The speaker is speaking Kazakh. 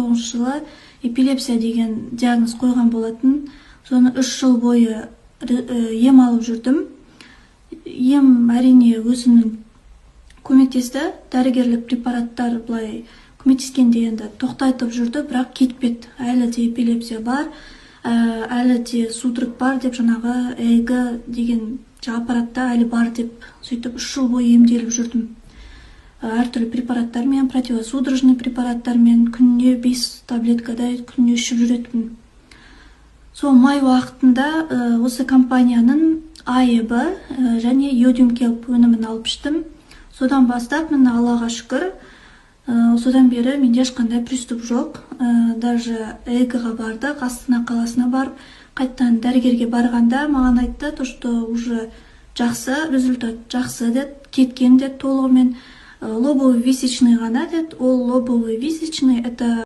2019-жылы эпилепсия деген диагноз қойған болатын. Соны 3 жыл бойы ем алып жүрдім. Ем әрине өзінің көмектесті. Дәрігерлік препараттар былай көмектескенде енді тоқтайтып жүрді, бірақ кетпеді. Әлі де эпилепсия бар, әлі де судорог бар деп, жаңағы ЭЭГ деген аппаратта әлі бар деп, сөйтіп 3 жыл бойы емделіп жүрдім. Әртүрлі препараттармен, противосудорожный препараттармен күніне 5 таблеткадай күніне ішіп жүретінмін. Сол май уақытында осы компанияның АЭБ және йодиум келп өнімін алып іштім. Содан бастап, міне Аллаға шүкір, содан бері менде ешқандай приступ жоқ. Даже ЭЭГ-ға бардық, Астана қаласына барып, қайттан дәрігерге барғанда маған айтты, то что уже жақсы, результат жақсы деді, кеткен деді толығымен. Лобовый височный ғана деді. Ол лобовый височный это